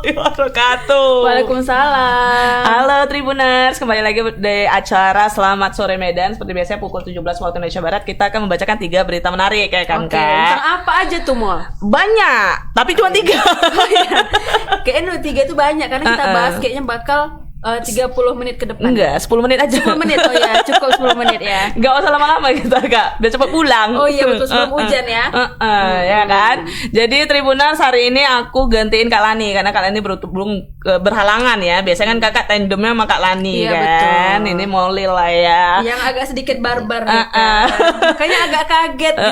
warahmatullahi wabarakatuh. Waalaikumsalam. Halo Tribuners, kembali lagi di acara Selamat Sore Medan. Seperti biasanya pukul 17 waktu Indonesia Barat kita akan membacakan 3 berita menarik ya kan Oke, tentang apa aja tuh Mol? Banyak, tapi cuma 3. Kayaknya 3 itu banyak karena kita bahas kayaknya bakal 30 menit ke depan. Enggak, 10 menit aja. 10 menit, oh ya cukup 10 menit ya. Enggak usah lama-lama kita Kak, biar cepat pulang. Oh iya betul, sebelum hujan ya. Ya kan. Jadi Tribuners, hari ini aku gantiin Kak Lani karena Kak Lani belum berhalangan ya. Biasanya kan kakak tandemnya sama Kak Lani Iya, kan. betul. Ini Molly lah ya. Yang agak sedikit barbar gitu. Kayaknya agak kaget gitu.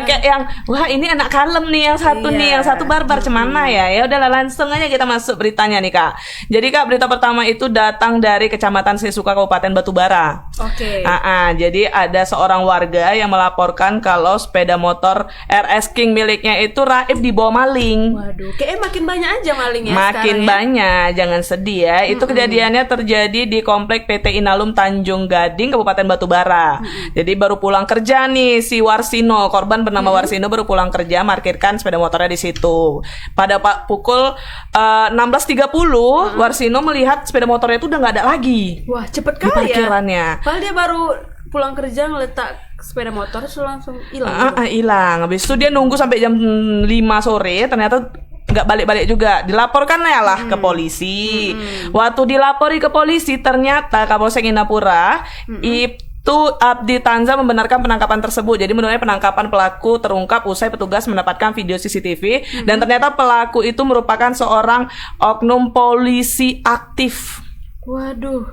Kayak yang wah ini anak kalem nih, yang satu Iya. nih, yang satu barbar cemana ya. Ya udahlah langsung aja kita masuk beritanya nih Kak. Jadi Kak, berita pertama itu datang dari Kecamatan Sesuka Kabupaten Batubara. Oke. Jadi ada seorang warga yang melaporkan kalau sepeda motor RS King miliknya itu raib dibawa maling. Waduh, kayaknya makin banyak aja maling ya Makin sekarang ya. banyak, jangan sedih ya. Itu kejadiannya terjadi di Komplek PT Inalum Tanjung Gading, Kabupaten Batubara. Jadi baru pulang kerja nih si Warsino, korban bernama Warsino baru pulang kerja, markirkan sepeda motornya di situ. Pada pukul 16.30, Warsino melihat sepeda motornya itu udah nggak ada lagi Wah, cepet di kali ya. parkirannya. Padahal dia baru pulang kerja ngeletak sepeda motor terus langsung hilang. Hilang. Habis itu dia nunggu sampai jam 5 sore, ternyata nggak balik-balik juga. Dilaporkan ya lah ke polisi. Waktu dilapori ke polisi, ternyata Kapolsek Inapura itu Abdi Tanza membenarkan penangkapan tersebut. Jadi menurutnya penangkapan pelaku terungkap usai petugas mendapatkan video CCTV dan ternyata pelaku itu merupakan seorang oknum polisi aktif. Waduh.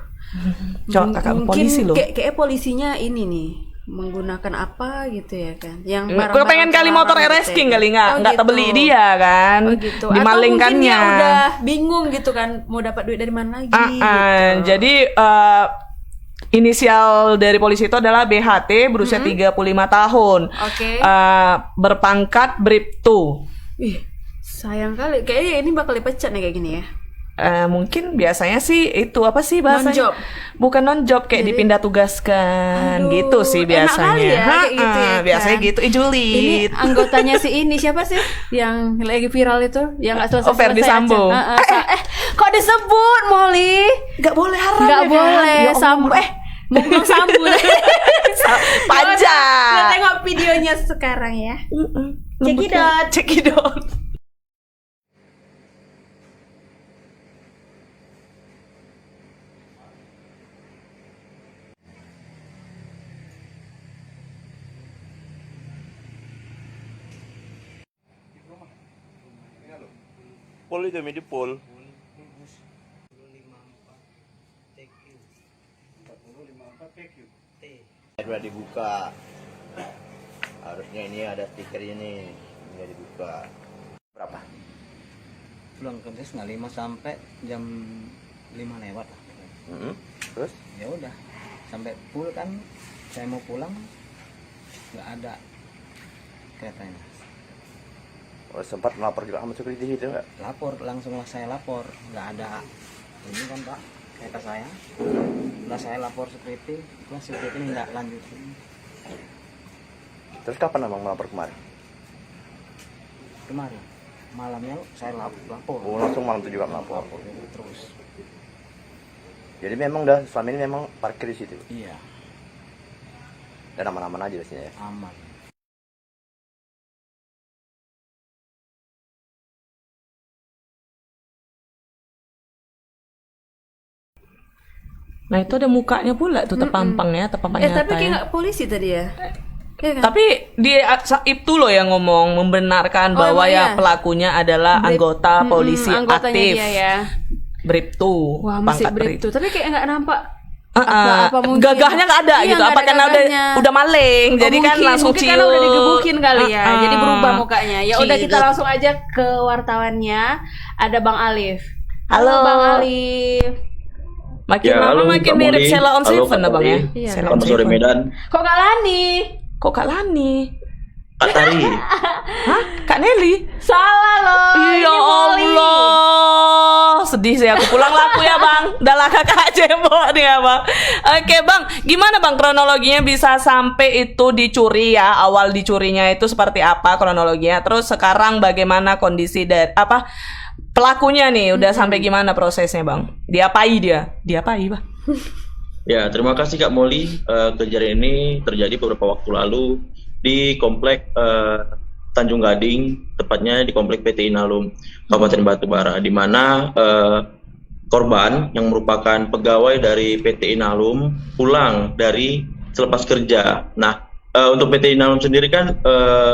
Kakak polisi loh. Kayak polisinya ini nih menggunakan apa gitu ya kan? Yang Gue pengen kali motor RS King kali nggak gitu. terbeli dia kan, Oh gitu. dimalingkannya. Atau mungkin dia udah bingung gitu kan mau dapat duit dari mana lagi. Gitu. Jadi inisial dari polisi itu adalah BHT, berusia 35 tahun. Oke. Berpangkat Bribtu. Ih, sayang kali. Kayaknya ini bakal dipecat nih kayak gini ya. Mungkin biasanya sih itu apa sih bahasanya? Non-job. Bukan non-job, kayak dipindah tugaskan. Aduh, gitu sih enak biasanya. kali ya, kayak gitu ya kan? Biasanya gitu. Ini Julid. anggotanya si ini siapa sih yang lagi viral itu yang nggak selesai. Verdi Sambo. Kok disebut Molly? Nggak boleh haram. Nggak ya, kan? boleh. Ya Allah. Sambo. Mau bilang Sambo. Panjang. Kita tengok videonya sekarang ya. Cekidot. Cekidot. Pol itu media pol. Sudah dibuka. Harusnya ini ada stikernya nih. Ini dibuka. Berapa? Pulang kerja setengah 5 sampai jam 5 lewat lah. Terus? Ya udah sampai full kan, saya mau pulang nggak ada keretanya. Oh, sempat melapor juga sama security itu nggak? Lapor langsung lah, saya lapor nggak ada ini kan Pak kereta saya. Setelah saya lapor security, terus security nggak lanjutin. Terus kapan abang melapor kemarin? Kemarin malamnya saya lapor. Oh, langsung malam itu juga melapor. Terus. Jadi memang udah selama ini memang parkir di situ. Iya, Dan aman-aman aja biasanya ya. aman. Nah itu ada mukanya pula tuh terpampang ya, terpampang nyata Tapi kayak ya. nggak polisi tadi ya. Iya kan? Tapi dia itu loh yang ngomong membenarkan Oh, bahwa emang ya ya? pelakunya adalah anggota polisi anggotanya aktif. dia ya. Bribtu, Wah, masih pangkat Bribtu. Tapi kayak nggak nampak mungkin gagahnya nggak ada Iya, gitu. nggak Apa ada karena gagahnya. udah maling, jadi kan langsung mungkin ciut. karena udah digebukin kali ya, jadi berubah mukanya. Ya udah kita Ciut. langsung aja ke wartawannya. Ada Bang Alif. Halo. Bang Alif. Makin Ya, lama halo, makin Kak mirip Molly. Sheila on Halo, Seven Kak abang ya. Molly. Iya. Sheila on Selamat sore Seven. Medan. Kok gak Lani? Kok Kak Lani? Kak Tari. Hah? Kak Nelly? Salah loh. Ya ini Molly. Allah, sedih sih aku. Pulang laku ya bang. Udah lah kakak cebok nih ya bang. Oke bang, gimana bang kronologinya bisa sampai itu dicuri ya? Awal dicurinya itu seperti apa kronologinya? Terus sekarang bagaimana kondisi dari pelakunya nih udah sampai gimana prosesnya Bang? Diapai dia? Diapai Bang? Ya, terima kasih Kak Molly. Kejadian ini terjadi beberapa waktu lalu di komplek Tanjung Gading, tepatnya di komplek PT Inalum Kabupaten Batubara, di mana korban yang merupakan pegawai dari PT Inalum pulang dari selepas kerja. Nah, untuk PT Inalum sendiri kan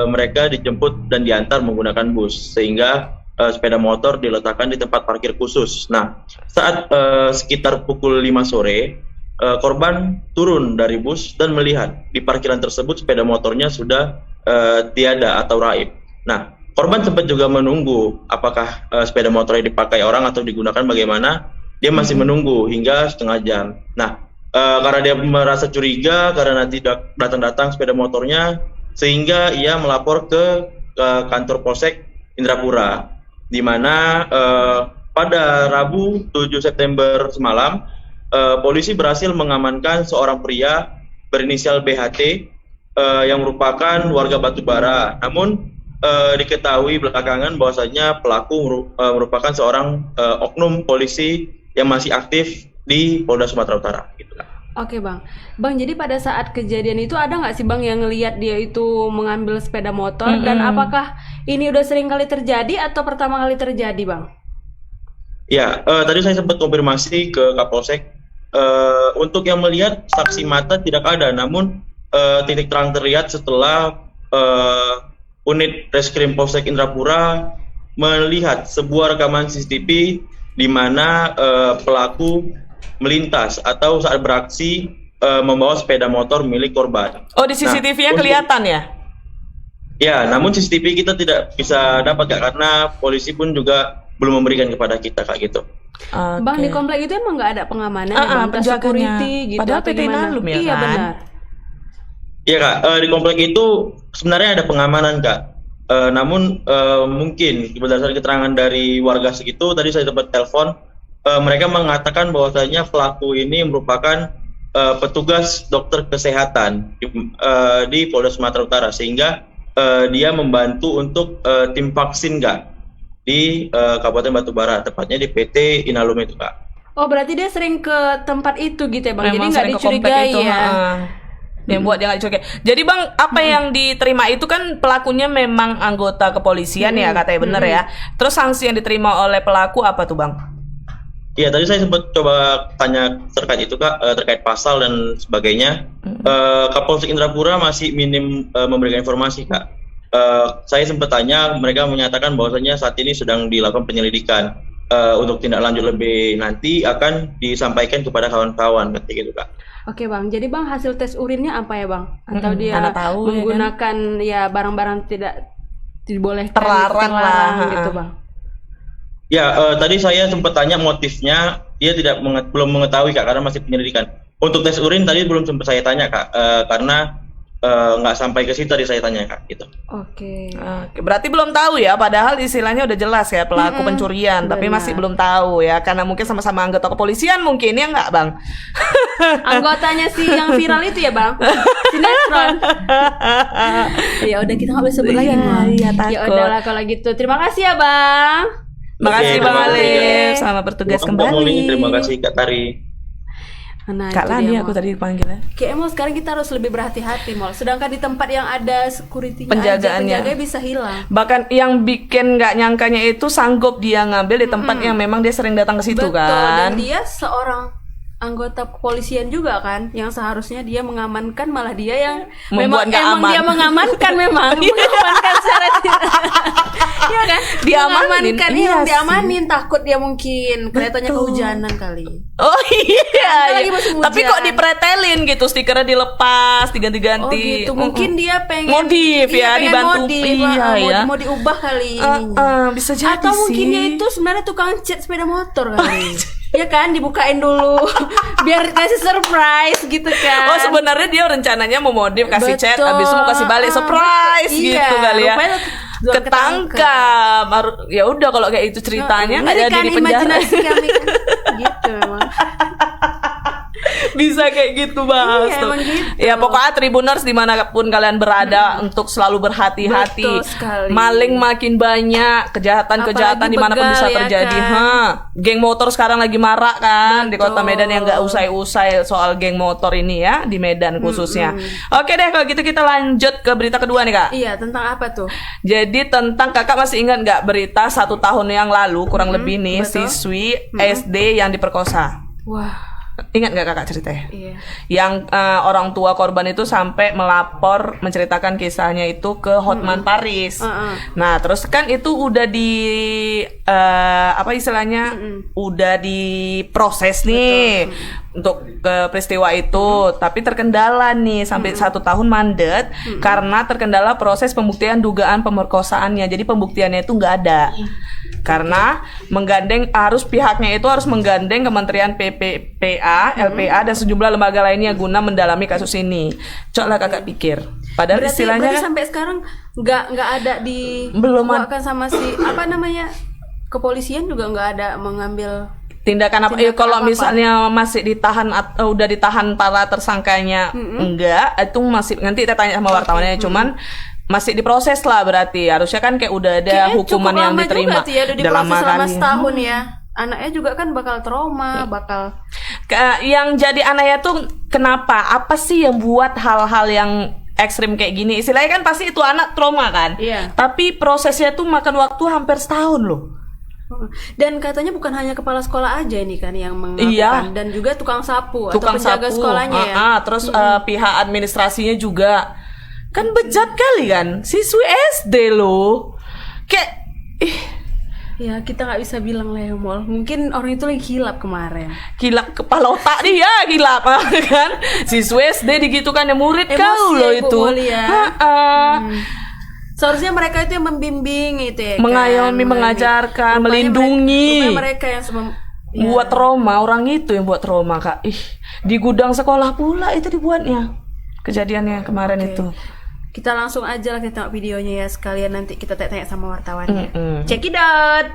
mereka dijemput dan diantar menggunakan bus, sehingga sepeda motor diletakkan di tempat parkir khusus. Nah, saat sekitar pukul 5 sore, korban turun dari bus dan melihat di parkiran tersebut sepeda motornya sudah tiada atau raib. Nah, korban sempat juga menunggu apakah sepeda motornya dipakai orang atau digunakan bagaimana. Dia masih menunggu hingga setengah jam. Nah, karena dia merasa curiga karena tidak datang-datang sepeda motornya, sehingga ia melapor ke kantor Polsek Indrapura, di mana pada Rabu 7 September semalam polisi berhasil mengamankan seorang pria berinisial BHT yang merupakan warga Batubara. Namun diketahui belakangan bahwasanya pelaku merupakan seorang oknum polisi yang masih aktif di Polda Sumatera Utara. Gitu. Oke Bang, jadi pada saat kejadian itu ada nggak sih Bang yang ngelihat dia itu mengambil sepeda motor, dan apakah ini udah sering kali terjadi atau pertama kali terjadi Bang? Ya, tadi saya sempat konfirmasi ke Kapolsek. Untuk yang melihat saksi mata tidak ada, namun titik terang terlihat setelah unit Reskrim Polsek Indrapura melihat sebuah rekaman CCTV di mana pelaku melintas atau saat beraksi membawa sepeda motor milik korban. Oh, di CCTV-nya kelihatan ya? Ya, namun CCTV kita tidak bisa dapat Kak, karena polisi pun juga belum memberikan kepada kita Kak gitu. Bang, di komplek itu emang nggak ada pengamanan, Bang, security gitu? Padahal atau PT gimana? Inalum ya Iya kan? benar. Iya Kak, di komplek itu sebenarnya ada pengamanan Kak. Namun mungkin berdasarkan keterangan dari warga segitu, tadi saya dapat telepon, mereka mengatakan bahwasanya pelaku ini merupakan petugas dokter kesehatan di Polda Sumatera Utara, sehingga dia membantu untuk tim vaksin Kak di Kabupaten Batubara, tepatnya di PT Inalum itu Kak. Oh, berarti dia sering ke tempat itu gitu ya Bang? Memang Jadi nggak sering ke komplek dicurigai itu, ya? yang buat dia nggak dicurigai. Jadi Bang, apa yang diterima itu kan pelakunya memang anggota kepolisian ya, katanya bener ya. Terus sanksi yang diterima oleh pelaku apa tuh Bang? Iya, tadi saya sempat coba tanya terkait itu Kak, terkait pasal dan sebagainya. Kapolsek Indrapura masih minim memberikan informasi Kak. Saya sempat tanya, mereka menyatakan bahwasanya saat ini sedang dilakukan penyelidikan. Untuk tindak lanjut lebih nanti akan disampaikan kepada kawan-kawan ketika itu Kak. Oke Bang, jadi Bang hasil tes urinnya apa ya Bang? Atau dia mana tahu, menggunakan ya barang-barang tidak dibolehkan, Terlarang lah, gitu Bang? Ya, tadi saya sempat tanya motifnya, dia belum mengetahui Kak, karena masih penyelidikan. Untuk tes urin tadi belum sempat saya tanya Kak, karena nggak sampai ke situ tadi saya tanya Kak gitu. Oke. Berarti belum tahu ya, padahal istilahnya udah jelas ya pelaku pencurian, tapi masih belum tahu ya, karena mungkin sama-sama anggota kepolisian mungkin ya nggak Bang? Anggotanya si yang viral itu ya Bang? Sinetron. Ya udah, kita nggak boleh sebut lagi Bang. Iya, takut. Ya udahlah kalau gitu. Terima kasih ya Bang. Makasih Oke, Bang terima kasih, Alif, Kak. selamat bertugas Kak kembali. Molly, terima kasih Kak Tari. Nah, Kak itu Lani dia, aku Mol. tadi dipanggilnya. Kayak Mol, sekarang kita harus lebih berhati-hati Mol. Sedangkan di tempat yang ada security-nya Penjagaannya. penjaganya bisa hilang. Bahkan yang bikin nggak nyangkanya itu sanggup dia ngambil di tempat yang memang dia sering datang ke situ. Betul, Kan. dan dia seorang anggota kepolisian juga kan, yang seharusnya dia mengamankan, malah dia yang Membuat nggak emang aman. dia mengamankan memang mengamankan secara iya kan, Diamanin, mengamankan, iya emang sih. diamanin, takut dia mungkin kelihatannya Betul. kehujanan kali. Oh iya, lagi musim tapi hujan. kok dipretelin gitu, stikernya dilepas, Oh diganti-ganti. gitu, mungkin dia pengen Modif ya, pengen dibantu. modif, Iya ya. mau diubah kali ininya. Bisa jadi Atau sih. mungkin dia itu sebenarnya tukang cat sepeda motor kali. Ya kan, dibukain dulu biar kasih surprise gitu kan. Oh, sebenarnya dia rencananya mau modif, kasih cat, Betul. habis itu mau kasih balik surprise Betul. gitu Iya, kali ya. rupanya Ketangkap. Ya udah kalau kayak itu ceritanya nggak Ngeri jadi kan di penjara. imajinasi kami kan. Gitu memang. Bisa kayak gitu Bang. Iya, emang gitu. Ya pokoknya Tribuners dimanapun kalian berada untuk selalu berhati-hati. Betul sekali. Maling makin banyak, kejahatan-kejahatan Apalagi dimanapun begal, bisa ya terjadi. kan? Geng motor sekarang lagi marak kan di Kota Betul. Medan, yang nggak usai-usai soal geng motor ini ya di Medan khususnya. Oke deh kalau gitu kita lanjut ke berita kedua nih Kak. Iya, tentang apa tuh? Jadi tentang kakak masih ingat nggak berita 1 tahun yang lalu kurang lebih nih betul. siswi SD yang diperkosa? Wah, Ingat nggak kakak ceritanya? iya. Yang orang tua korban itu sampai melapor menceritakan kisahnya itu ke Hotman Paris. Nah terus kan itu udah di apa istilahnya udah diproses nih untuk peristiwa itu, tapi terkendala nih sampai 1 tahun mandet karena terkendala proses pembuktian dugaan pemerkosaannya. Jadi pembuktiannya itu nggak ada. Karena pihaknya itu harus menggandeng Kementerian PPPA, LPA dan sejumlah lembaga lainnya guna mendalami kasus ini. Coba kakak pikir. Padahal Berarti istilahnya kan sampai sekarang nggak ada di Belum ada. buatkan sama si apa namanya, kepolisian juga nggak ada mengambil. tindakan apa? Tindakan Kalau apa-apa. misalnya masih ditahan atau udah ditahan para tersangkanya, enggak, itu masih nanti kita tanya sama wartawannya. Cuman masih diproses lah berarti. Harusnya kan kayak udah ada Kayaknya hukuman cukup yang lama diterima. juga tuh ya, udah Udah lama diproses selama kali. setahun ya. Anaknya juga kan bakal trauma, bakal Yang jadi anaknya tuh kenapa? Apa sih yang buat hal-hal yang ekstrim kayak gini? Istilahnya kan pasti itu anak trauma kan? Iya. Tapi prosesnya tuh makan waktu hampir setahun loh. dan katanya bukan hanya kepala sekolah aja ini kan yang melakukan, Iya. dan juga tukang sapu Tukang atau penjaga sapu, sekolahnya ya. terus pihak administrasinya juga kan bejat kali kan, siswi SD loh, kayak Ya kita nggak bisa bilang lemol, mungkin orang itu lagi hilap kemarin. gila kepala otak dia gila kan, siswi SD digitukan ya murid Emosi kau loh ya, Bu itu. Moli ya. Seharusnya mereka itu yang membimbing itu ya, Mengayomi, mengajarkan, melindungi. Rupanya mereka yang Buat trauma, orang itu yang buat trauma kak. Di gudang sekolah pula itu dibuatnya kejadiannya kemarin itu. Kita langsung aja lah kita tengok videonya ya, sekalian nanti kita tanya sama wartawannya. Check it out.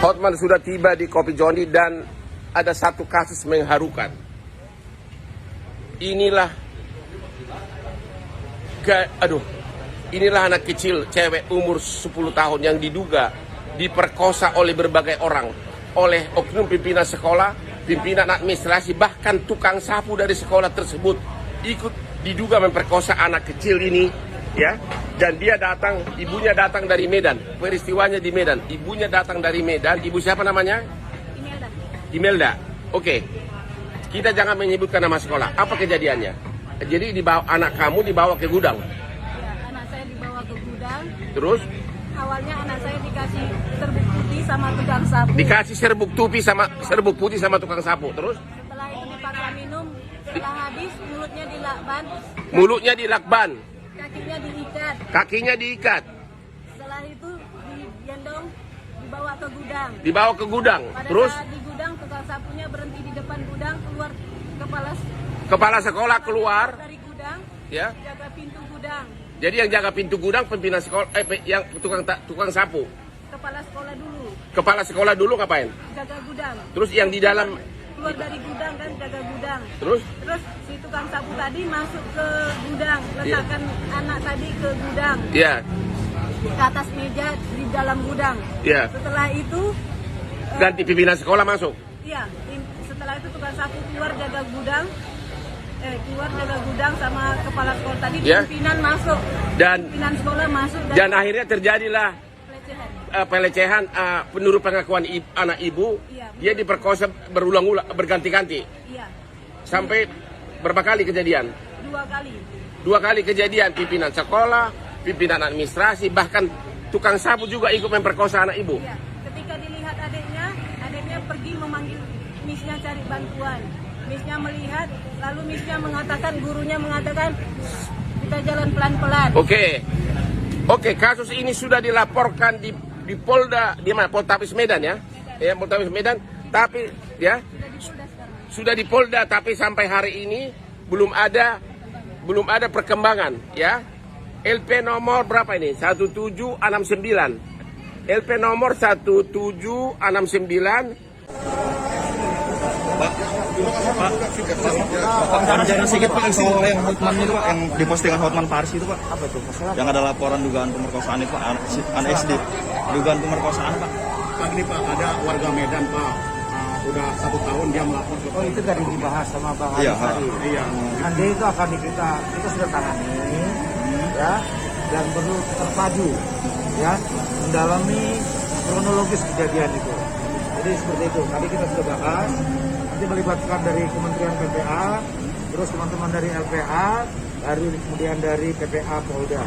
Hotman sudah tiba di Kopi Joni dan ada satu kasus mengharukan. Inilah anak kecil cewek umur 10 tahun yang diduga diperkosa oleh berbagai orang, oleh oknum pimpinan sekolah, pimpinan administrasi, bahkan tukang sapu dari sekolah tersebut ikut diduga memperkosa anak kecil ini, ya. Dan ibunya datang dari Medan. Peristiwanya di Medan. Ibunya datang dari Medan. Ibu siapa namanya? Imelda. Oke. Kita jangan menyebutkan nama sekolah. Apa kejadiannya? Jadi anak kamu dibawa ke gudang. Anak saya dibawa ke gudang. Terus Awalnya anak saya dikasih serbuk putih sama tukang sapu. dikasih serbuk putih sama tukang sapu. Terus Setelah itu dipaksa minum. Setelah habis mulutnya dilakban, mulutnya dilakban, kakinya diikat. kakinya diikat, Setelah itu digendong, dibawa ke gudang. dibawa ke gudang. Pada Terus saat di gudang, tukang sapunya berhenti di depan gudang, keluar kepala sekolah keluar, dari gudang, ya. jaga pintu gudang. Jadi yang jaga pintu gudang pimpinan sekolah, yang tukang sapu. Kepala sekolah dulu, Kepala sekolah dulu ngapain? jaga gudang. Terus yang di dalam, Keluar dari gudang kan, jaga gudang. terus Terus si tukang sapu tadi masuk ke gudang, letakkan anak tadi ke gudang, ya, ke atas meja di dalam gudang. ya. Setelah itu, Ganti pimpinan sekolah masuk. setelah itu tukang sapu keluar jaga gudang, sama kepala sekolah tadi. Ya. Pimpinan masuk, Dan pimpinan sekolah masuk dan akhirnya terjadilah pelecehan. pelecehan. Menurut pengakuan anak ibu, Iya. dia diperkosa berulang-ulang, berganti-ganti. Iya, Sampai berapa kali kejadian? 2 kali. 2 kali kejadian, pimpinan sekolah, pimpinan administrasi, bahkan tukang sapu juga ikut memperkosa anak ibu. Iya. Ketika dilihat adiknya pergi memanggil misnya cari bantuan. Misnya melihat, lalu misnya mengatakan, gurunya mengatakan, kita jalan pelan-pelan. Oke, kasus ini sudah dilaporkan di Polda, di mana? Poltabes Medan ya. Ya, Poltabes Medan, tapi ya sudah di Polda, tapi sampai hari ini belum ada perkembangan ya. LP nomor berapa ini? 1769. LP nomor 1769. Pak, bicara sedikit Pak soal yang Hotman itu Pak, yang di postingan Hotman Paris itu Pak. Apa itu masalah? Yang ada laporan dugaan pemerkosaan itu Pak, anak SD. Dugaan pemerkosaan Pak. Pak ini Pak, ada warga Medan Pak, udah 1 tahun dia melapor ke Oh itu tadi dibahas sama Bang Iya, Haris tadi. Iya. Nanti itu akan kita sudah tangani, ya, dan perlu terpadu, ya, mendalami kronologis kejadian itu. Jadi seperti itu. Tadi kita sudah bahas, nanti melibatkan dari Kementerian PPA, terus teman-teman dari LPA, kemudian dari PPA Polda.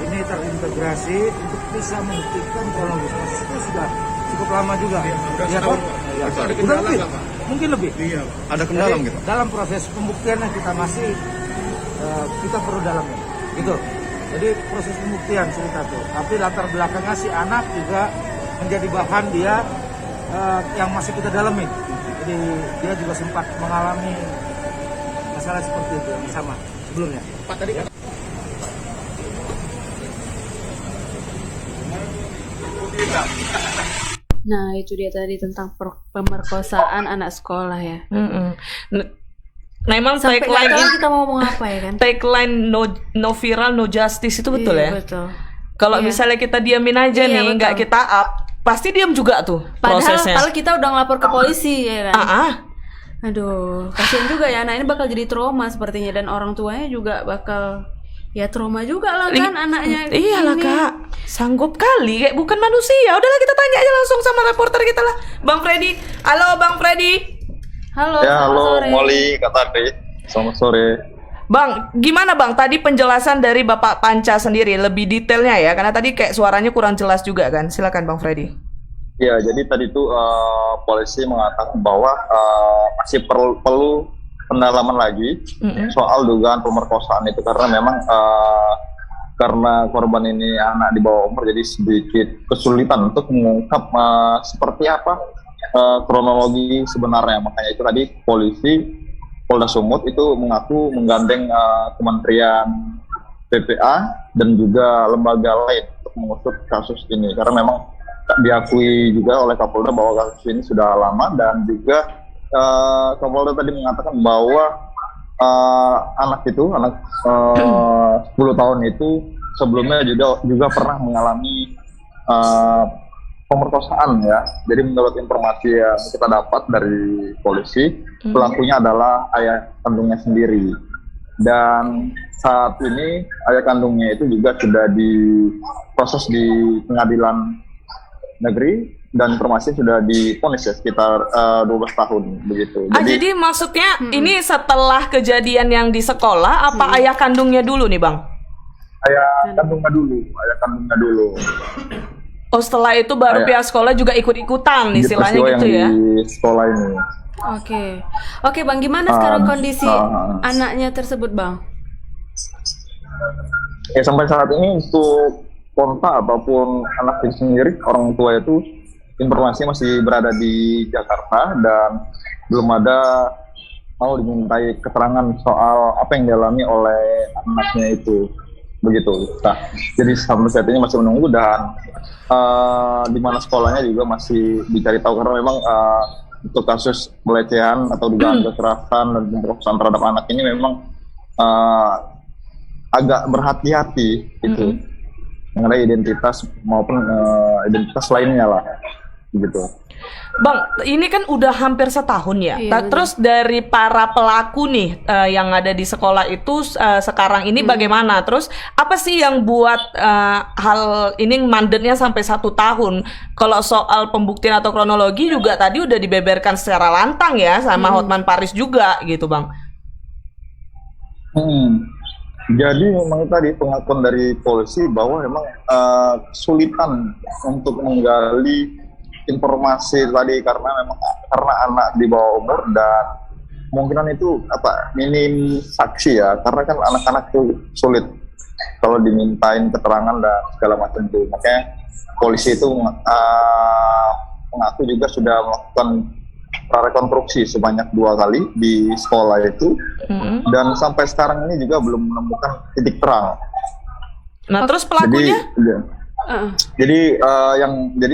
Ini terintegrasi untuk bisa membuktikan kronologis. Prosesnya sudah cukup lama juga. Ya, Pak? Ya, Ada udah kendala lebih, nggak, Pak? mungkin lebih. Iya. Ada kendala Jadi, gitu. dalam proses pembuktiannya kita masih kita perlu dalamnya, gitu. Jadi proses pembuktian cerita tuh. Tapi latar belakangnya si anak juga menjadi bahan dia yang masih kita dalamin. Jadi dia juga sempat mengalami masalah seperti itu yang sama sebelumnya. Pak tadi kan Nah, itu dia tadi tentang pemerkosaan anak sekolah ya. Nah, emang Sampai nggak tagline tahu kita mau ngomong apa ya kan? tagline no viral no justice itu betul Iya, ya. betul. Kalau Iya. misalnya kita diamin aja Iya, nih, betul. nggak kita up, pasti diam juga tuh prosesnya. Padahal kita udah ngelapor ke polisi ya kan. Aduh, kasihan juga ya anak ini bakal jadi trauma sepertinya, dan orang tuanya juga bakal ya trauma juga lah kan anaknya. Iyalah ini. Kak, sanggup kali, kayak bukan manusia. Udahlah kita tanya aja langsung sama reporter kita lah, Bang Freddy. Halo Bang Freddy. Halo, Ya, selamat halo sore. Molly, Kak Tadri. Selamat sore. Bang, gimana Bang tadi penjelasan dari Bapak Panca sendiri lebih detailnya ya, karena tadi kayak suaranya kurang jelas juga kan. Silakan Bang Freddy. Ya, jadi tadi itu polisi mengatakan bahwa masih perlu pendalaman lagi soal dugaan pemerkosaan itu, karena memang karena korban ini anak di bawah umur, jadi sedikit kesulitan untuk mengungkap seperti apa kronologi sebenarnya. Makanya itu tadi polisi Polda Sumut itu mengaku menggandeng Kementerian PPA dan juga lembaga lain untuk mengusut kasus ini, karena memang diakui juga oleh Kapolda bahwa kasus ini sudah lama, dan juga Kapolda tadi mengatakan bahwa anak 10 tahun itu sebelumnya juga pernah mengalami pemerkosaan ya. Jadi menurut informasi yang kita dapat dari polisi, pelakunya adalah ayah kandungnya sendiri. Dan saat ini ayah kandungnya itu juga sudah diproses di pengadilan negeri, dan informasi sudah divonis ya sekitar 12 tahun begitu. Jadi maksudnya ini setelah kejadian yang di sekolah, apa ayah kandungnya dulu nih Bang? Ayah kandungnya dulu. Oh, setelah itu baru pihak sekolah juga ikut-ikutan istilahnya gitu ya. Di sekolah ini. Oke Bang, gimana sekarang kondisi anaknya tersebut Bang? Ya sampai saat ini untuk kontak ataupun anak itu sendiri, orang tua itu informasi masih berada di Jakarta dan belum ada mau dimintai keterangan soal apa yang dialami oleh anaknya itu, begitu. Nah, jadi sampai saat ini masih menunggu, dan di mana sekolahnya juga masih dicari tahu, karena memang untuk kasus pelecehan atau dugaan kekerasan dan pemerkosaan terhadap anak ini memang agak berhati-hati gitu mengenai identitas maupun identitas lainnya lah, gitu. Bang, ini kan udah hampir setahun ya. Iya, Terus dari para pelaku nih yang ada di sekolah itu sekarang ini bagaimana? Terus apa sih yang buat hal ini mandetnya sampai 1 tahun? Kalau soal pembuktian atau kronologi juga tadi udah dibeberkan secara lantang ya sama Hotman Paris juga gitu Bang. Jadi memang tadi pengakuan dari polisi bahwa memang kesulitan untuk menggali informasi tadi, karena anak di bawah umur, dan kemungkinan itu minim saksi ya, karena kan anak-anak itu sulit kalau dimintain keterangan dan segala macam itu. Makanya polisi itu mengaku juga sudah melakukan prarekonstruksi sebanyak 2 kali di sekolah itu, dan sampai sekarang ini juga belum menemukan titik terang. Nah, terus pelakunya? Jadi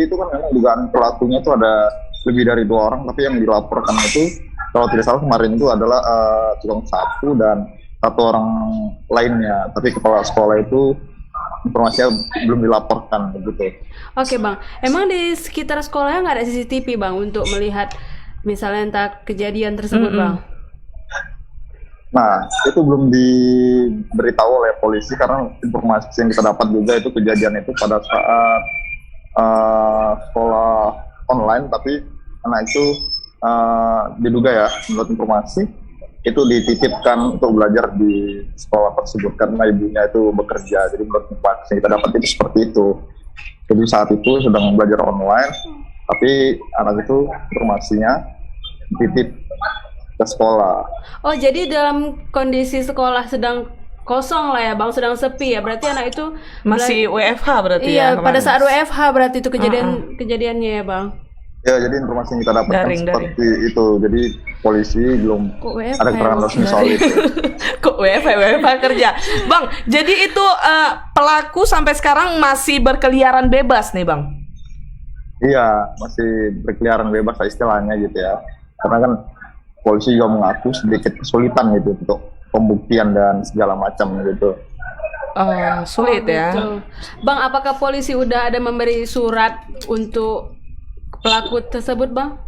itu kan memang dugaan pelakunya itu ada lebih dari 2 orang, tapi yang dilaporkan itu kalau tidak salah kemarin itu adalah tukang sapu dan satu orang lainnya, tapi kepala sekolah itu informasinya belum dilaporkan begitu. Oke Bang, emang di sekitar sekolahnya nggak ada CCTV Bang untuk melihat misalnya entah kejadian tersebut Bang? Nah, itu belum diberitahu oleh polisi karena informasi yang kita dapat juga itu kejadian itu pada saat sekolah online, tapi anak itu diduga ya menurut informasi itu dititipkan untuk belajar di sekolah tersebut karena ibunya itu bekerja. Jadi menurut informasi yang kita dapat itu seperti itu. Jadi saat itu sedang belajar online, tapi anak itu informasinya dititip ke sekolah. Oh, jadi dalam kondisi sekolah sedang kosong lah ya Bang, sedang sepi ya. Berarti anak itu masih WFH berarti iya, ya. pada saat WFH berarti itu kejadiannya ya Bang. Ya, jadi informasi yang kita dapatkan seperti itu. Jadi polisi belum ada keterangan resmi soal itu. Kok WFH kerja, Bang? Jadi itu pelaku sampai sekarang masih berkeliaran bebas nih, Bang? Iya, masih berkeliaran bebas istilahnya gitu ya. Karena kan polisi juga mengaku sedikit kesulitan gitu untuk pembuktian dan segala macam gitu. Sulit ya. Betul. Bang, apakah polisi udah ada memberi surat untuk pelaku tersebut, Bang?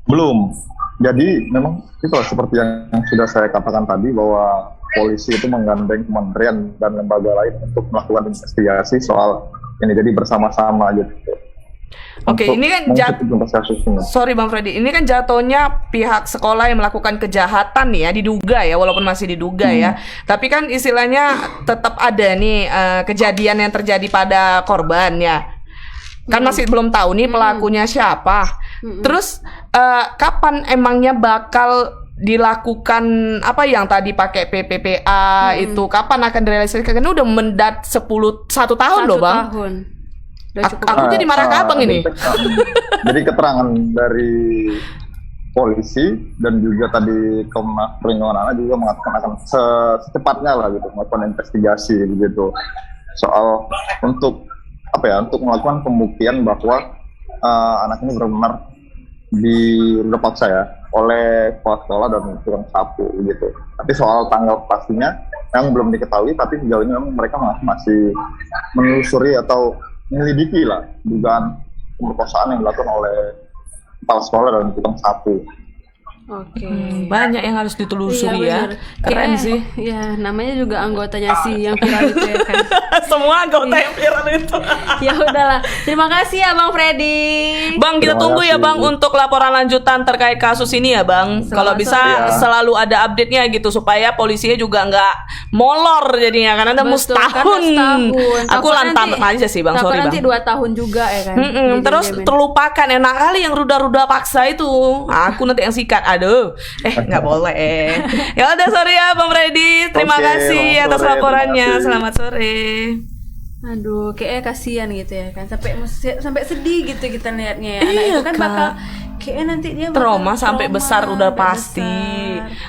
Belum. Jadi memang itu seperti yang sudah saya katakan tadi bahwa polisi itu menggandeng kementerian dan lembaga lain untuk melakukan investigasi soal ini, jadi bersama-sama gitu. Oke, ini kan sorry Bang Freddy, ini kan jatuhnya pihak sekolah yang melakukan kejahatan nih ya, diduga ya, walaupun masih diduga ya. Tapi kan istilahnya tetap ada nih kejadian yang terjadi pada korban ya. Kan masih belum tahu nih pelakunya siapa. Terus kapan emangnya bakal dilakukan apa yang tadi pakai PPPA itu, kapan akan direalisasikan? Karena udah mendat 1 tahun loh Bang. Aku jadi marah ke Abang ini. Jadi keterangan dari polisi dan juga tadi Komnas Perlindungan Anak juga mengatakan akan secepatnya lah gitu melakukan investigasi begitu soal untuk apa ya, untuk melakukan pembuktian bahwa anak ini benar-benar diruda paksa ya oleh kepala sekolah dan tukang sapu gitu. Tapi soal tanggal pastinya yang belum diketahui, tapi sejauh ini memang mereka masih menelusuri atau menyelidiki lah dugaan pemerkosaan yang dilakukan oleh kepala sekolah dan tukang sapu. Oke. Banyak yang harus ditelusuri ya. Keren sih. Ya, namanya juga anggotanya sih yang viral itu ya kan. Semua anggota yang viral itu. Ya udahlah. Terima kasih ya Bang Freddy. Bang, kita tunggu ya Bang untuk laporan lanjutan terkait kasus ini ya Bang. Kalau bisa selalu ada update-nya gitu supaya polisinya juga nggak molor jadinya, karena ada setahun. Aku lantam aja sih Bang, sorry Bang. Nanti 2 tahun juga ya kan. Terus terlupakan, enak kali yang ruda-ruda paksa itu. Aku nanti yang sikat. Aduh, nggak boleh. Ya udah, sorry ya Bang Freddy. Terima kasih atas laporannya. Selamat sore. Aduh, kayaknya kasihan gitu ya kan. Sampai sedih gitu kita lihatnya ya. Anak itu kan bakal kayaknya nanti dia trauma sampai besar udah pasti.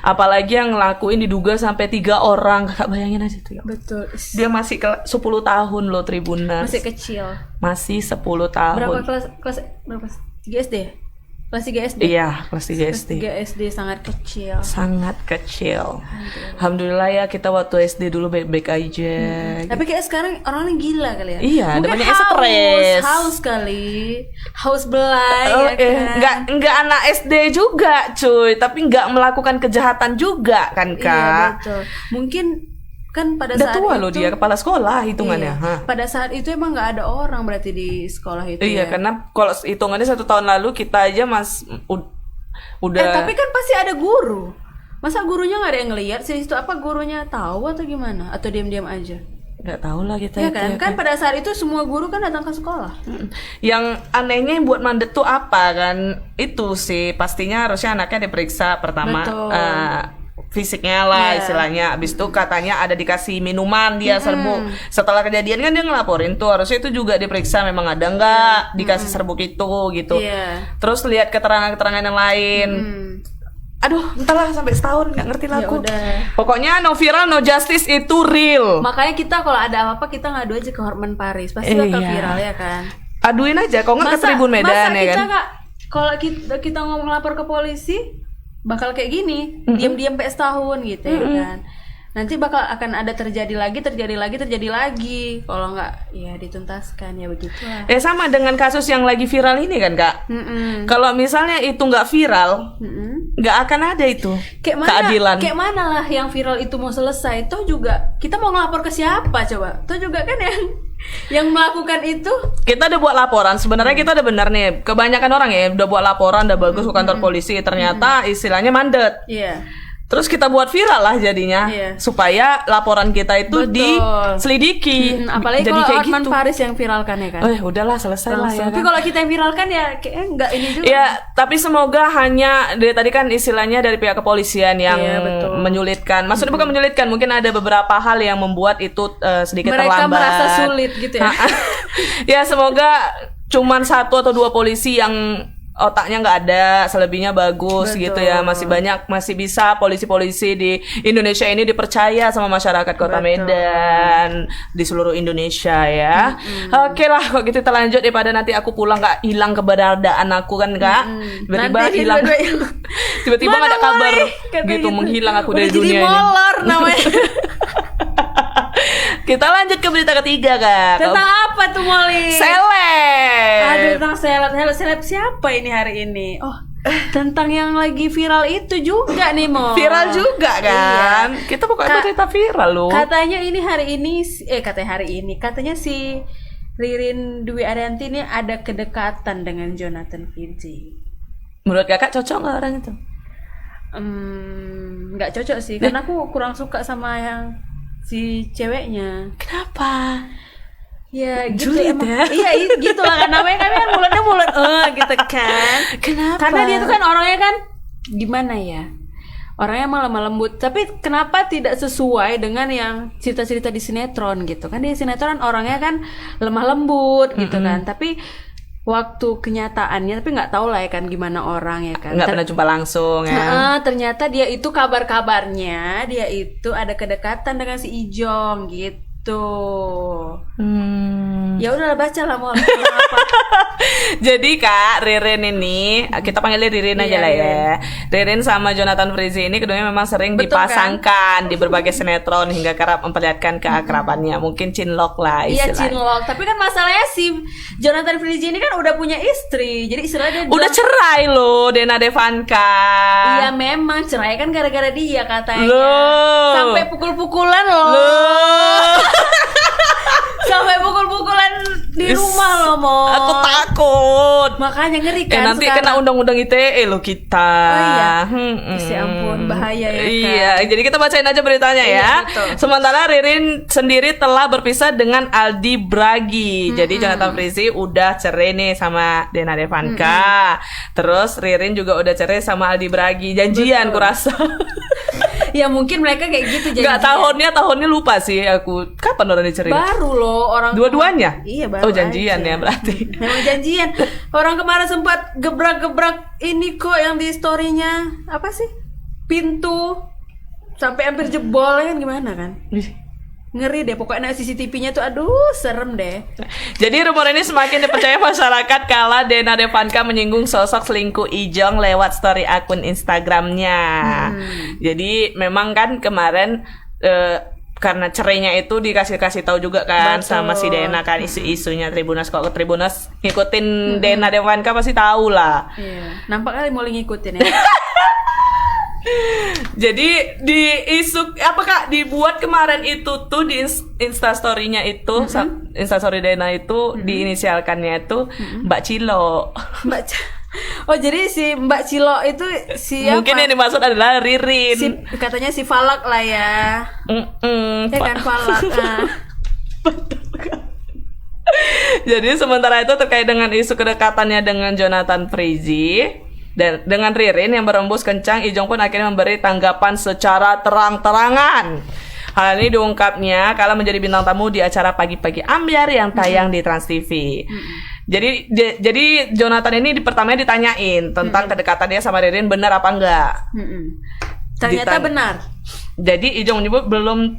Apalagi yang ngelakuin diduga sampai 3 orang. Kakak bayangin aja tuh ya. Betul. Dia masih 10 tahun loh, Tribunas. Masih kecil. Masih 10 tahun. Berapa kelas berapa? 3 SD? Kelas 3 SD? Iya, kelas 3 SD. Kelas 3 SD sangat kecil. Sangat kecil. Alhamdulillah ya, kita waktu SD dulu baik-baik aja. Tapi kayak sekarang orang gila kali ya. Iya, ada banyak stres. Haus kali. Haus belai ya kan. Enggak anak SD juga, cuy, tapi enggak melakukan kejahatan juga kan, Kak. Iya, betul. Mungkin kan pada saat tua itu loh dia kepala sekolah hitungannya. Iya. Pada saat itu emang nggak ada orang berarti di sekolah itu. Iya, ya? karena kalau hitungannya 1 tahun lalu kita aja udah. Tapi kan pasti ada guru. Masa gurunya nggak ada yang ngelihat sih itu, apa gurunya tahu atau gimana? Atau diam-diam aja? Nggak tahu lah kita. Ya kan? Kan pada saat itu semua guru kan datang ke sekolah. Yang anehnya yang buat mandet tuh apa kan? Itu sih pastinya harusnya anaknya diperiksa pertama. Fisiknya lah istilahnya. Abis itu katanya ada dikasih minuman dia serbuk. Setelah kejadian kan dia ngelaporin tuh, harusnya itu juga diperiksa memang ada nggak dikasih serbuk itu gitu. Terus lihat keterangan-keterangan yang lain. Aduh, entahlah, sampai setahun nggak ngerti lah aku. Pokoknya no viral no justice itu real. Makanya kita kalau ada apa-apa kita ngadu aja ke Hotman Paris, pasti bakal viral ya kan. Aduin aja, kok nggak ke Tribun Medan ya kan. kalau kita ngomong lapor ke polisi bakal kayak gini, diam-diam sampai setahun gitu ya kan. Nanti bakal akan ada terjadi lagi kalau nggak ya dituntaskan, ya begitulah. Sama dengan kasus yang lagi viral ini kan Kak. Kalau misalnya itu nggak viral, nggak akan ada itu keadilan. Kayak mana lah yang viral itu mau selesai? Toh juga kita mau ngelapor ke siapa coba? Toh juga kan yang melakukan itu. Kita udah buat laporan, sebenarnya kita udah benar nih. Kebanyakan orang ya udah buat laporan, udah bagus ke kantor polisi, ternyata istilahnya mandet. Iya. Terus kita buat viral lah jadinya, supaya laporan kita itu diselidiki. Apalagi jadi kalau kayak Hotman gitu. Paris yang viralkan ya kan. Udahlah selesai lah ya. Tapi Kan? kalau kita yang viralkan ya kayaknya nggak ini juga. Ya, tapi semoga hanya dari tadi kan istilahnya dari pihak kepolisian yang menyulitkan. Maksudnya bukan menyulitkan, mungkin ada beberapa hal yang membuat itu sedikit mereka terlambat. merasa sulit gitu ya. Ya semoga cuman 1 atau 2 polisi yang otaknya nggak ada, selebihnya bagus. Betul. Gitu ya. Masih bisa polisi-polisi di Indonesia ini dipercaya sama masyarakat Kota Medan di seluruh Indonesia ya. Oke lah, kok gitu kita lanjut daripada nanti aku pulang nggak hilang keberadaan aku kan Kak. Tiba-tiba hilang. Tiba-tiba nggak ada kabar gitu, menghilang aku dari dunia ini. Jadi molor namanya. Kita lanjut ke berita ketiga Kak. Tentang apa tuh Molly? Seleb. Aduh, tentang seleb siapa ini hari ini? Oh, tentang yang lagi viral itu juga nih Mo. Viral juga kan? Iya. Kita pokoknya berita viral loh. Katanya si Ririn Dwi Arianti ini ada kedekatan dengan Jonathan Frizzy. Menurut Kakak cocok nggak orang itu? Nggak cocok sih, karena aku kurang suka sama yang si ceweknya. Kenapa? Ya gitu Julid emang. ya? Iya gitu lah kan, namanya kan mulutnya mulut gitu kan. Kenapa? Karena dia tuh kan orangnya kan gimana ya? Orangnya malah lembut, tapi kenapa tidak sesuai dengan yang cerita-cerita di sinetron gitu kan? Di sinetron orangnya kan lemah lembut gitu kan, tapi waktu kenyataannya, tapi nggak tahu lah ya kan gimana orang ya kan. Nggak pernah jumpa langsung ya. Ternyata dia itu kabarnya dia itu ada kedekatan dengan si Ijong gitu. Ya udahlah, baca lah mau apa. Jadi Kak, Ririn ini kita panggilnya Ririn aja lah ya. Ririn sama Jonathan Frizzy ini keduanya memang sering dipasangkan di berbagai sinetron hingga kerap memperlihatkan keakrabannya. Mungkin cinlok lah Iya, istilahnya. cinlok. Tapi kan masalahnya si Jonathan Frizzy ini kan udah punya istri. Jadi istilahnya dia Udah cerai loh Dena Devanka. Iya memang cerai kan gara-gara dia katanya. Loh. Sampai pukul-pukulan loh. Sampai pukul-pukulan di rumah loh Mo. Aku takut. Makanya ngeri kan nanti sekarang. kena undang-undang ITE loh kita. Oh iya. Ya ampun, bahaya ya kan. Iya, jadi kita bacain aja beritanya ya. Betul. Sementara Ririn sendiri telah berpisah dengan Aldi Bragi. Jadi Jonathan Frizzy udah cerai nih sama Dena Devanka. Terus Ririn juga udah cerai sama Aldi Bragi. Janjian kurasa. Ya mungkin mereka kayak gitu janjian. Enggak, tahunnya lupa sih aku. Kapan orang dicerai? Baru loh orang. Dua-duanya? Iya, baru. Oh, janjian aja. ya berarti. Memang janjian. Orang kemarin sempat gebrak-gebrak ini kok yang di story-nya. Apa sih? Pintu sampai hampir jebol kan, gimana kan? Ngeri deh, pokoknya CCTV-nya tuh aduh serem deh. Jadi rumor ini semakin dipercaya masyarakat kala Dena Devanka menyinggung sosok selingkuh Ijong lewat story akun Instagramnya. Jadi memang kan kemarin karena cerainya itu dikasih tahu juga kan. Betul. Sama si Dena kan isu-isunya Tribunnews. Kalau ke Tribunnews ngikutin Dena Devanka pasti tahu lah. Iya. Nampak kali mau ngikutin ya. Jadi di isu apakah dibuat kemarin itu tuh di instastory-nya itu instastory Dena itu diinisialkannya itu Mbak Cilo. Oh jadi si Mbak Cilo itu siapa? Mungkin yang dimaksud adalah Ririn. Katanya si Falak lah ya. Ya kan Falak. Jadi sementara itu terkait dengan isu kedekatannya dengan Jonathan Frizzy dan dengan Ririn yang berembus kencang, Ijong pun akhirnya memberi tanggapan secara terang-terangan. Hal ini diungkapnya kala menjadi bintang tamu di acara Pagi-Pagi Ambyar yang tayang di Trans TV. Jadi Jonathan ini pertamanya ditanyain tentang kedekatan dia sama Ririn benar apa enggak. Ternyata benar. Jadi Ijong menyebut belum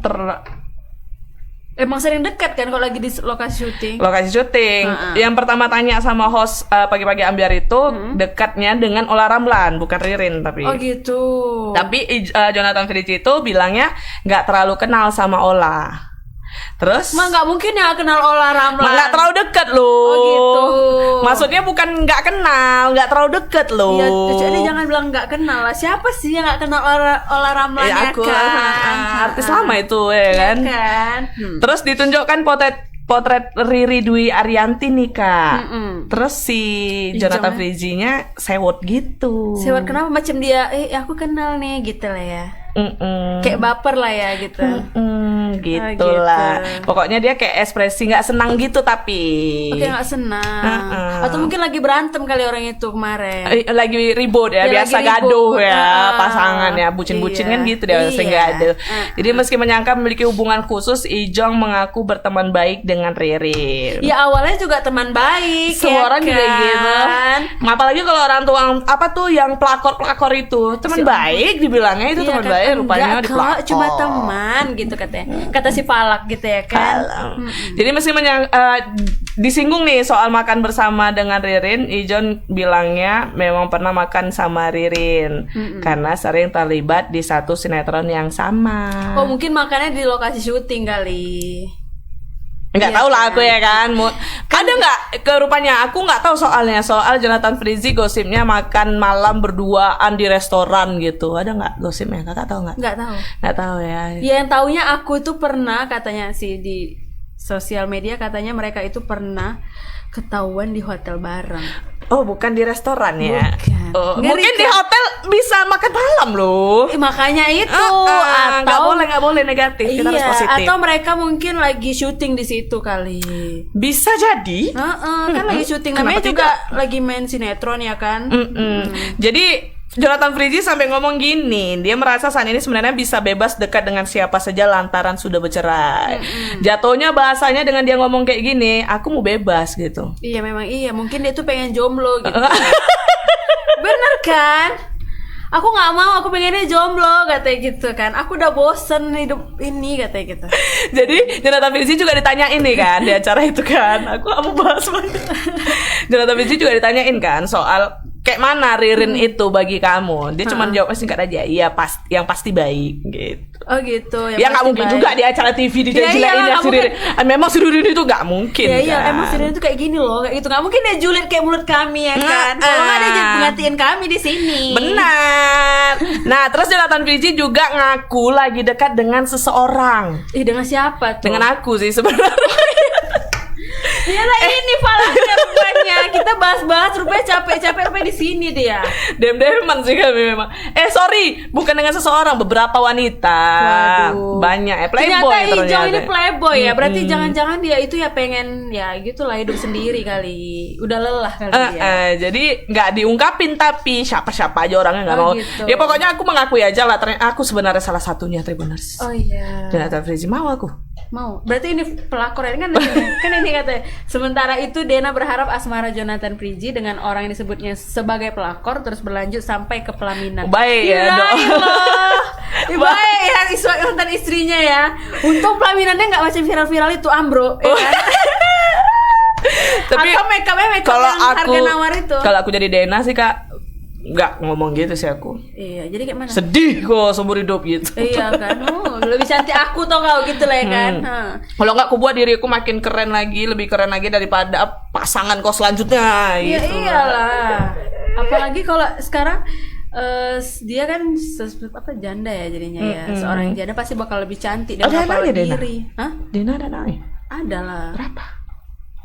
Emang sering dekat kan kalau lagi di lokasi syuting? Lokasi syuting. Yang pertama tanya sama host pagi-pagi ambiar itu dekatnya dengan Ola Ramlan, bukan Ririn tapi. Oh gitu. Tapi Jonathan Frizzy itu bilangnya nggak terlalu kenal sama Ola. Terus? Nggak mungkin ya kenal Ola Ramlan. Nggak terlalu deket loh. Oh gitu. Maksudnya bukan nggak kenal, nggak terlalu deket loh. Iya, jadi jangan bilang nggak kenal lah. Siapa sih yang nggak kenal Ola Ramlan ya aku kan? artis lama itu ya kan. Terus ditunjukkan potret Riri Dwi Arianti nih Kak. Terus si Jonathan Frizzy-nya sewot gitu. Sewot kenapa? Macam dia, aku kenal nih gitu lah ya. Kayak baper lah ya gitu. Gitulah. Pokoknya dia kayak ekspresi nggak senang gitu tapi. Oke, nggak senang. Atau mungkin lagi berantem kali orang itu kemarin. Lagi ribut ya, biasa gaduh ya pasangan ya, bucin-bucin kan gitu dia sering gaduh. Jadi meski menyangka memiliki hubungan khusus, Ijong mengaku berteman baik dengan Ririn. Ya awalnya juga teman baik. Semua orang juga gitu. Apalagi kalau orang tua apa tuh yang pelakor itu teman baik dibilangnya itu teman baik, rupanya dipelakor. Cuma teman gitu katanya. Kata si Palak gitu ya kan. Jadi meski disinggung nih soal makan bersama dengan Ririn, Ijon bilangnya memang pernah makan sama Ririn karena sering terlibat di satu sinetron yang sama. Oh mungkin makannya di lokasi syuting kali. Nggak tahu lah aku ya kan. Ada nggak rupanya aku nggak tahu soalnya soal Jonathan Frizzy gosipnya makan malam berduaan di restoran gitu. Ada nggak gosipnya? Kakak tahu nggak? Nggak tahu ya. Ya yang taunya aku tuh pernah katanya sih di sosial media katanya mereka itu pernah ketahuan di hotel bareng. Oh bukan di restoran ya? Bukan. Oh, mungkin di hotel bisa makan malam loh. Makanya itu atau nggak boleh negatif, kita harus positif. Atau mereka mungkin lagi syuting di situ kali. Bisa jadi. Kan lagi syuting, namanya juga lagi main sinetron ya kan. Jadi Jonathan Frizzy sampai ngomong gini, dia merasa saat ini sebenarnya bisa bebas dekat dengan siapa saja lantaran sudah bercerai. Jatuhnya bahasanya dengan dia ngomong kayak gini, aku mau bebas gitu. Iya memang iya, mungkin dia tuh pengen jomblo gitu. Bener kan? Aku nggak mau, aku pengennya jomblo katanya gitu kan. Aku udah bosen hidup ini katanya gitu. Jadi Jonathan Frizzy juga ditanyain nih kan di acara itu kan. Aku mau bahas banget. Jonathan Frizzy juga ditanyain kan soal kayak mana Ririn itu bagi kamu. Dia cuma jawab singkat aja, iya yang pasti baik gitu. Oh gitu. Ya nggak mungkin juga di acara TV dijelek-jelekin ya si Ririn. Memang si Ririn itu nggak mungkin. Iya, emang si Ririn itu kayak gini loh, kayak gitu. Nggak mungkin dia julid kayak mulut kami ya kan. Kalau nggak dia pengertiin kami di sini. Benar. Nah, terus Jonathan Frizzy juga ngaku lagi dekat dengan seseorang. Dengan siapa tuh? Dengan aku sih sebenarnya. Iyalah ini falaknya rupanya. Kita bahas-bahas rupanya capek-capek rupanya di sini dia. Dem-deman sih kami memang. Sorry, bukan dengan seseorang, beberapa wanita. Waduh. Banyak playboy ternyata Ijong ini playboy ya. Berarti jangan-jangan dia itu ya pengen ya gitulah hidup sendiri kali. Udah lelah kali dia. Jadi nggak diungkapin tapi siapa-siapa aja orangnya nggak mau. Gitu. Ya pokoknya aku mengakui aja lah. Ternyata aku sebenarnya salah satunya Tribuners. Oh iya. Jonathan Frizzy mau aku. Mau. Berarti ini pelakor ini kan ini katanya. Sementara itu Dena berharap asmara Jonathan Frizzy dengan orang yang disebutnya sebagai pelakor terus berlanjut sampai ke pelaminan. Baik ya dong. Baik ya mantan istrinya ya. Untung pelaminannya nggak macam viral-viral itu Ambro. Ya kan? Tapi atau make up kalau yang harga nawar itu. Kalau aku jadi Dena sih Kak nggak ngomong gitu sih aku. Iya, jadi kayak mana? Sedih kok seumur hidup gitu. Iya kan, lebih cantik aku tau kau gitu lah ya kan. Kalau nggak aku buat diriku makin keren lagi, lebih keren lagi daripada pasangan kau selanjutnya. Iya gitu. iyalah. Apalagi kalau sekarang dia kan janda ya jadinya ya. Seorang janda pasti bakal lebih cantik dan bakal diri. Hah? Dena ada naik? Ada lah. Berapa?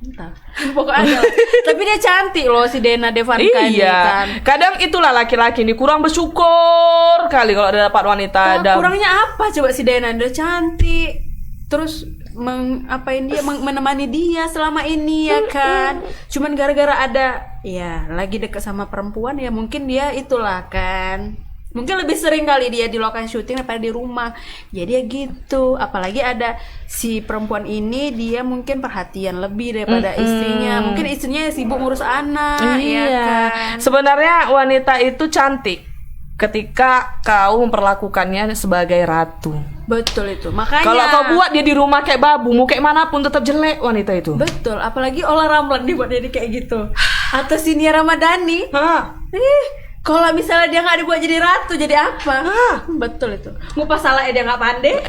Entah. Pokoknya ada. Tapi dia cantik loh si Dena Devanka ini kan. Kadang itulah laki-laki ini kurang bersyukur kali kalau ada dapat wanita. Kurangnya apa coba si Dena? Dia cantik. Terus menemani dia selama ini ya kan. Cuman gara-gara ada ya lagi deket sama perempuan ya mungkin dia itulah kan. Mungkin lebih sering kali dia di lokasi syuting daripada di rumah. Jadi ya gitu. Apalagi ada si perempuan ini dia mungkin perhatian lebih daripada istrinya. Mungkin istrinya sibuk ngurus anak. Iya. Ya kan? Sebenarnya wanita itu cantik. ketika kau memperlakukannya sebagai ratu. Betul itu. Makanya Kalau kau buat dia di rumah kayak babu, mau kayak manapun tetap jelek wanita itu. betul, apalagi Ola Ramlan dibuat jadi kayak gitu. Atau si Nia Ramadhani. Hah. Kalau misalnya dia nggak dibuat jadi ratu, jadi apa? Betul itu. Ngupas salah dia nggak pandai.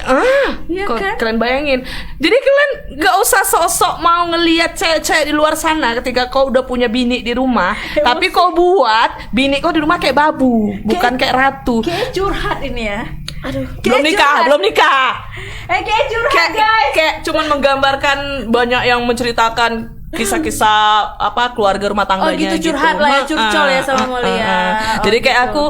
Iya Kok kan? kalian bayangin. Jadi kalian gak usah sok-sok mau ngelihat cewek-cewek di luar sana ketika kau udah punya bini di rumah, tapi kau buat bini kau di rumah kayak babu, bukan kayak ratu. Kayak curhat ini ya. Aduh. Belum nikah, belum nikah. Kayak curhat Kayak guys. kayak cuman menggambarkan banyak yang menceritakan kisah-kisah apa keluarga rumah tangganya gitu, curhat lah ya, curcol ya sama Molly ya. Jadi kayak gitu. aku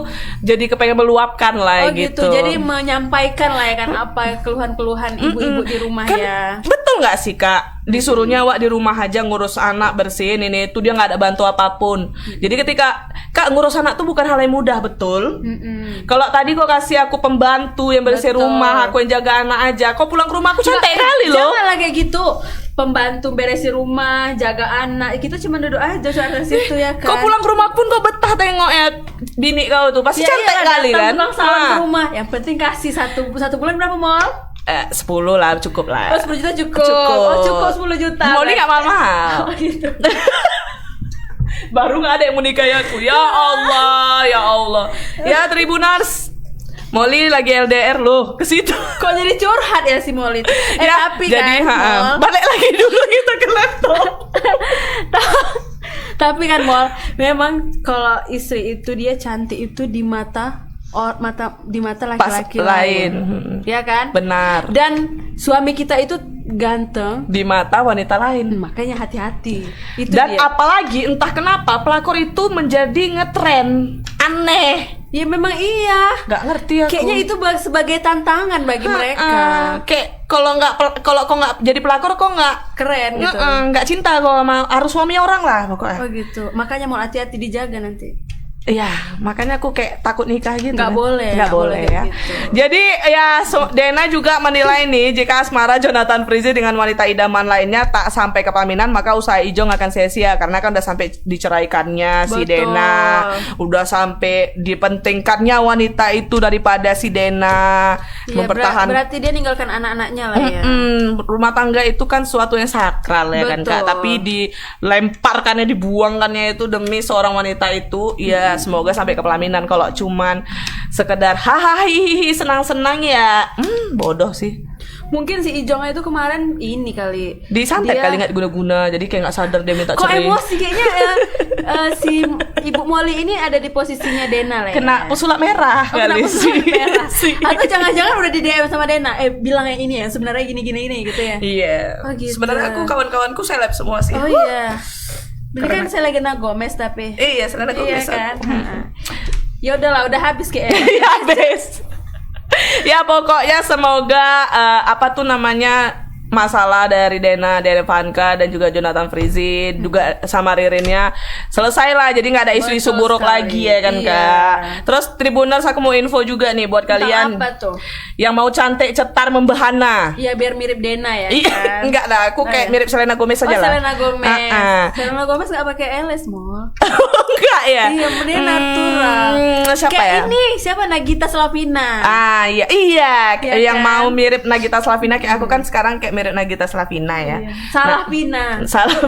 jadi kepengen meluapkan lah gitu. Jadi menyampaikan lah ya kan apa keluhan-keluhan ibu-ibu di rumah kan, ya. betul nggak sih Kak? Disuruhnya Wak di rumah aja ngurus anak, bersihin ini itu, dia nggak ada bantu apapun. Jadi ketika Kak ngurus anak tuh bukan hal yang mudah, betul. Kalau tadi kau kasih aku pembantu yang bersih rumah, aku yang jaga anak aja, kau pulang ke rumah aku cantik kali loh. Janganlah kayak gitu. Pembantu beresin rumah, jaga anak, kita cuma duduk aja di situ ya kan. Kau pulang ke rumah pun kau betah tengoknya bini kau tuh, pasti cantik kali kan. Tukang salon ke rumah, yang penting kasih satu bulan berapa Mol? 10 lah, cukup lah. 10 juta cukup. Oh cukup 10 juta. Mau nggak mahal. Oh gitu. Baru nggak ada yang menikahi aku. Ya Allah, ya Allah. Ya Tribunars, Molly lagi LDR loh ke situ. Kok jadi curhat ya si Molly? Ya, Tapi jadi kan Mol, balik lagi dulu kita ke laptop. tapi kan Mol, memang kalau istri itu dia cantik itu di mata laki-laki lain. Ya kan? Benar. Dan suami kita itu ganteng Di mata wanita lain. makanya hati-hati. Itu Dan dia. apalagi entah kenapa pelakor itu menjadi ngetren. Aneh. Ya memang iya. Gak ngerti aku. Kayaknya itu sebagai tantangan bagi mereka. Kayak kalau kau nggak jadi pelakor kok nggak Keren gitu. nggak cinta kok sama harus suami orang lah pokoknya. Oh gitu. Makanya mau hati-hati dijaga nanti. Iya, makanya aku kayak takut nikah gitu. Nggak kan. boleh, Nggak nggak boleh boleh ya. gitu. Jadi ya Dena juga menilai nih jika asmara Jonathan Frizzy dengan wanita idaman lainnya tak sampai ke pelaminan, maka usaha Ijong akan sia-sia karena kan udah sampai diceraikannya si Betul. Dena, udah sampai dipentingkannya wanita itu daripada si Dena Iya, mempertahankan. berarti dia ninggalkan anak-anaknya lah ya. Rumah tangga itu kan suatu yang sakral ya kan Kak, Betul. tapi dilemparkannya, dibuangkannya itu demi seorang wanita itu ya semoga sampai ke pelaminan. Kalau cuman sekedar hahaha senang-senang ya bodoh sih. Mungkin si Ijong itu kemarin ini kali Disantet dia- kali nggak guna-guna, jadi kayak nggak sadar dia minta Kok cerai. emosi kayaknya si Ibu Molly ini ada di posisinya Dena lah ya. Kena pesulap merah Kena kali pesulap sih. merah. Sih. Atau jangan-jangan udah di DM sama Dena, bilang yang ini ya, sebenarnya gini gitu ya. Iya. Oh, gitu. Sebenarnya aku kawan-kawanku seleb semua sih. Oh iya. Ini kan Selena Gomez tapi. Iya, Selena Iya Gomez. kan. Ya udahlah, udah habis kayaknya. Ya habis. Ya pokoknya semoga apa tuh namanya masalah dari Dena Vanka dan juga Jonathan Frizzy juga sama Ririnnya selesai lah, jadi nggak ada isu-isu Betul buruk sekali. lagi ya kan Iya. Kak. Terus Tribuners aku mau info juga nih buat Tentang kalian apa tuh? yang mau cantik cetar membahana. Iya biar mirip Dena ya Iya, kan. enggak lah, aku kayak mirip Selena Gomez aja lah. Selena Gomez. Ah. Selena Gomez nggak pakai LS Mol. Enggak ya? Iya, dia natural. Siapa Kayak ya? ini, siapa Nagita Slavina. Iya, Iya yang kan? mau mirip Nagita Slavina kayak aku kan sekarang kayak mirip Nagita Slavina ya. Salah Pina. Salah.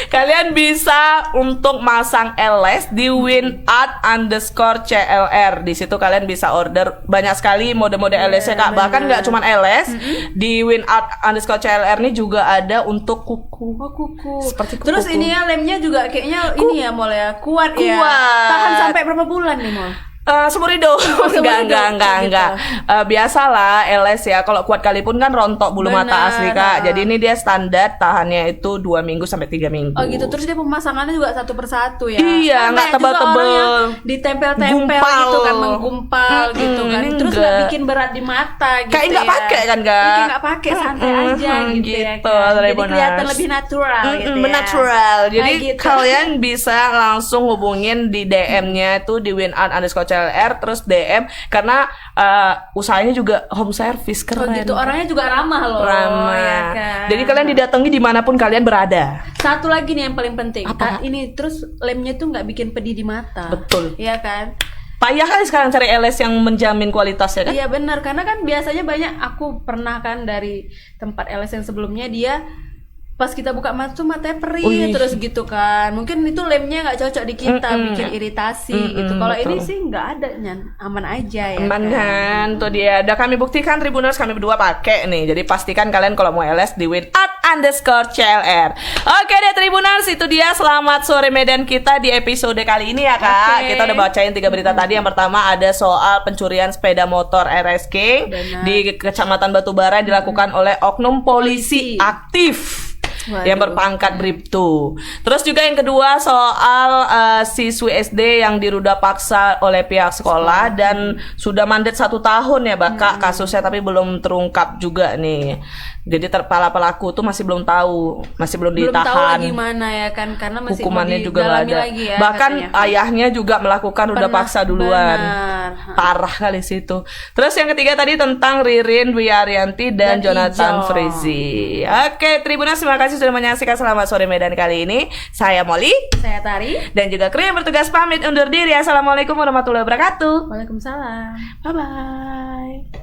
Kalian bisa untuk masang LS di winart_CLR. Di situ kalian bisa order banyak sekali mode-mode LS-nya Kak. Bahkan nggak cuma LS, di winart_CLR ini juga ada untuk kuku. Oh, kuku. Seperti kuku. Terus ini ya lemnya juga kayaknya ini ya Mol ya, kuat ya. Kuat. Tahan sampai berapa bulan nih Mol? Seumur hidup. seumur hidup, Enggak. gitu. Biasalah LS ya. Kalau kuat kali pun kan rontok bulu mata Benar. asli Kak. Jadi ini dia standar tahannya itu 2 minggu sampai 3 minggu. Oh gitu, terus dia pemasangannya juga satu persatu ya. Iya, Kan nggak banyak juga tebal-tebal. orang yang ditempel-tempel Gumpal. gitu kan, menggumpal gitu kan. ini Terus enggak. nggak bikin berat di mata gitu. Kayak nggak ya. pakai kan, Kak? Kayak nggak pakai, santai aja gitu, ya gitu, kan. Jadi Tribuners. kelihatan lebih natural gitu ya. Natural. Jadi Nah, gitu. kalian bisa langsung hubungin di DM-nya itu di winart_CLR terus DM karena usahanya juga home service Oh keren. gitu, orangnya juga ramah loh. Ramah. Ya kan? Jadi kalian didatangi dimanapun kalian berada. Satu lagi nih yang paling penting. Apa? Ini terus lemnya tuh nggak bikin pedih di mata. Betul. Iya kan? Payah kali sekarang cari LS yang menjamin kualitasnya kan? Iya benar, karena kan biasanya banyak, aku pernah kan dari tempat LS yang sebelumnya, dia pas kita buka mata tuh matanya perih Wih. terus gitu kan. Mungkin itu lemnya nggak cocok di kita, bikin iritasi gitu. Kalau ini betul. sih nggak ada, Nyan. Aman aja ya. Aman kan? Tuh dia. Udah kami buktikan Tribuners, kami berdua pakai nih. Jadi pastikan kalian kalau mau LS di @_CLR. Oke deh Tribuners, itu dia Selamat Sore Medan kita di episode kali ini ya Kak. Oke. Kita udah bacain 3 berita tadi. Yang pertama ada soal pencurian sepeda motor RS King Benar. di Kecamatan Batubara dilakukan oleh oknum polisi aktif Waduh. yang berpangkat Bribtu. Terus juga yang kedua soal siswi SD yang diruda paksa oleh pihak sekolah dan sudah mandat 1 tahun ya Kak kasusnya, tapi belum terungkap juga nih. Jadi pelaku tuh masih belum tahu, masih belum Belum tahu ditahan. lagi mana ya kan, karena masih Hukumannya mau juga nggak didalami ada. lagi ya, Bahkan katanya. ayahnya juga melakukan ruda Pernah, paksa duluan. benar. Parah kali situ. Terus yang ketiga tadi tentang Ririn Dwi Arianti dan Jonathan Ijo. Frizi. Oke, Tribuners, terima kasih sudah menyaksikan Selamat Sore Medan kali ini. Saya Molly Saya Tari. dan juga kru yang bertugas pamit undur diri. Assalamualaikum warahmatullahi wabarakatuh. Waalaikumsalam. Bye bye.